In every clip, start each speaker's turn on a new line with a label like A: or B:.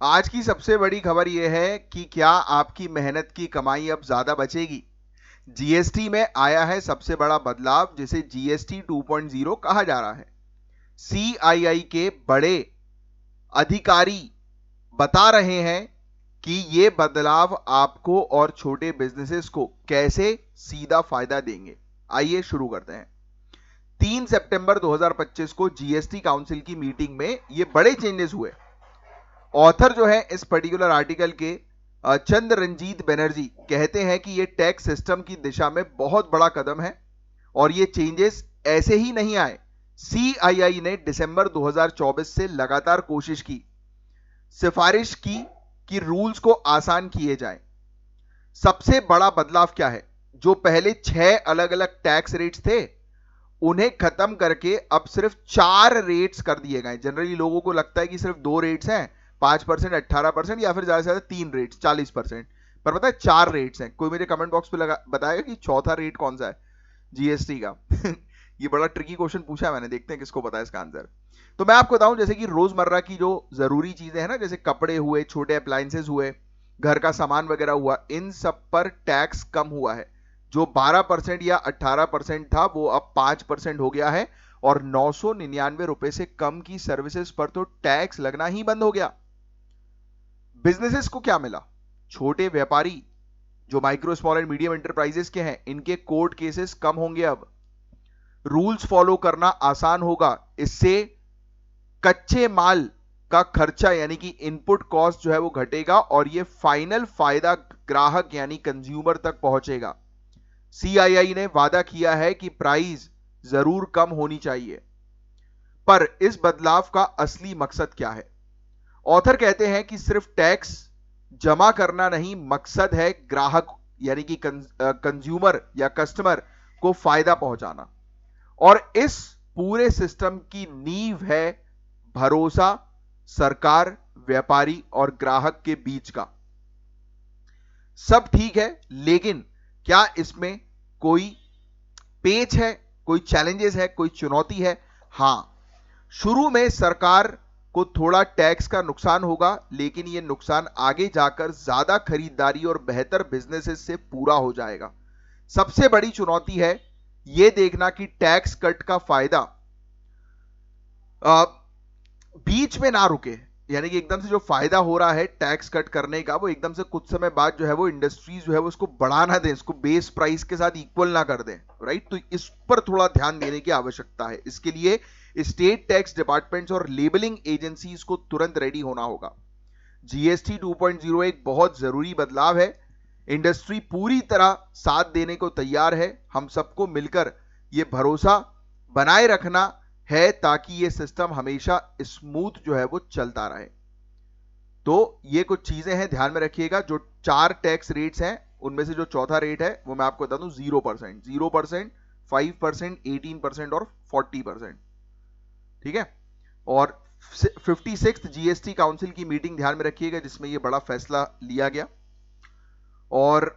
A: आज की सबसे बड़ी खबर यह है कि क्या आपकी मेहनत की कमाई अब ज्यादा बचेगी। जीएसटी में आया है सबसे बड़ा बदलाव, जिसे जीएसटी 2.0 कहा जा रहा है। सीआईआई के बड़े अधिकारी बता रहे हैं कि ये बदलाव आपको और छोटे बिजनेसेस को कैसे सीधा फायदा देंगे। आइए शुरू करते हैं। 3 सितंबर 2025 को जीएसटी काउंसिल की मीटिंग में ये बड़े चेंजेस हुए। ऑथर जो है इस पर्टिकुलर आर्टिकल के चंद रंजीत बनर्जी कहते हैं कि ये टैक्स सिस्टम की दिशा में बहुत बड़ा कदम है और ये चेंजेस ऐसे ही नहीं आए। सीआईआई ने दिसंबर 2024 से लगातार कोशिश की, सिफारिश की कि रूल्स को आसान किए जाए। सबसे बड़ा बदलाव क्या है? जो पहले 6 अलग अलग टैक्स रेट्स थे उन्हें खत्म करके अब सिर्फ 4 रेट्स कर दिए गए। जनरली लोगों को लगता है कि सिर्फ 2 रेट्स हैं, 5%, 18% या फिर ज्यादा से ज्यादा 3 रेट्स 40%, पर पता है 4 रेट्स हैं। कोई मेरे कमेंट बॉक्स पे बताएगा कि चौथा रेट कौन सा है जीएसटी का। ये बड़ा ट्रिकी क्वेश्चन पूछा है मैंने, देखते हैं किसको पता है इसका आंसर। तो मैं आपको बताऊं, जैसे कि रोजमर्रा की जो जरूरी चीजें हैं ना, जैसे कपड़े हुए, छोटे अप्लायंसेस हुए, घर का सामान वगैरह हुआ, इन सब पर टैक्स कम हुआ है। जो 12% या 18% था वो अब 5% हो गया है और 999 रुपए से कम की सर्विसेज पर तो टैक्स लगना ही बंद हो गया। बिजनेसेस को क्या मिला? छोटे व्यापारी जो micro small and medium enterprises के हैं, इनके कोर्ट केसेस कम होंगे। अब रूल्स फॉलो करना आसान होगा। इससे कच्चे माल का खर्चा यानी कि इनपुट कॉस्ट जो है वो घटेगा और ये फाइनल फायदा ग्राहक यानी कंज्यूमर तक पहुंचेगा। सीआईआई ने वादा किया है कि प्राइस जरूर कम होनी चाहिए, पर इस बदलाव का असली मकसद क्या है? ऑथर कहते हैं कि सिर्फ टैक्स जमा करना नहीं, मकसद है ग्राहक यानी कि कंज्यूमर या कस्टमर को फायदा पहुंचाना। और इस पूरे सिस्टम की नींव है भरोसा सरकार, व्यापारी और ग्राहक के बीच का। सब ठीक है, लेकिन क्या इसमें कोई पेच है, कोई चैलेंजेस है, कोई चुनौती है? हां, शुरू में सरकार को थोड़ा टैक्स का नुकसान होगा, लेकिन यह नुकसान आगे जाकर ज्यादा खरीदारी और बेहतर बिजनेसेस से पूरा हो जाएगा। सबसे बड़ी चुनौती है यह देखना कि टैक्स कट का फायदा बीच में ना रुके, यानी कि एकदम से जो फायदा हो रहा है टैक्स कट करने का, वो एकदम से कुछ समय बाद जो है वो इंडस्ट्रीज जो है वो उसको बढ़ा ना दें, इसको बेस प्राइस के साथ इक्वल ना कर दें। राइट, तो इस पर थोड़ा ध्यान देने की आवश्यकता है। इसके लिए स्टेट टैक्स डिपार्टमेंट्स और लेबलिंग एजेंसीज को तुरंत रेडी होना होगा। जीएसटी 2.0 एक बहुत जरूरी बदलाव है। इंडस्ट्री पूरी तरह साथ देने को तैयार है। हम सबको मिलकर यह भरोसा बनाए रखना है ताकि ये सिस्टम हमेशा स्मूथ जो है वो चलता रहे। तो ये कुछ चीजें हैं, ध्यान में रखिएगा। जो 4 टैक्स रेट्स हैं उनमें से जो चौथा रेट है वो मैं आपको बता दूं 0%, 0%, 5%, 18% और 40%। ठीक है। और 56th जीएसटी काउंसिल की मीटिंग ध्यान में रखिएगा, जिसमें ये बड़ा फैसला लिया गया और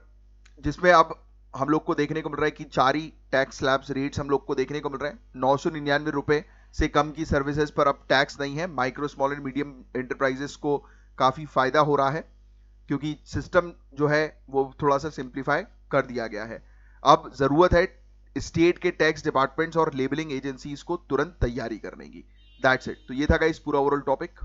A: जिसमें अब हम लोग को देखने को मिल रहा है कि 4 ही टैक्स स्लैब्स रेट्स हम लोग को देखने को मिल रहे हैं। 999 रुपए से कम की सर्विसेज पर अब टैक्स नहीं है। Micro small and medium enterprises को काफी फायदा हो रहा है क्योंकि सिस्टम जो है वो थोड़ा सा सिंप्लीफाई कर दिया गया है। अब जरूरत है स्टेट के टैक्स डिपार्टमेंट्स और लेबलिंग एजेंसीज को तुरंत तैयारी करने की। That's it. तो ये था गाइस पूरा ओवरऑल टॉपिक।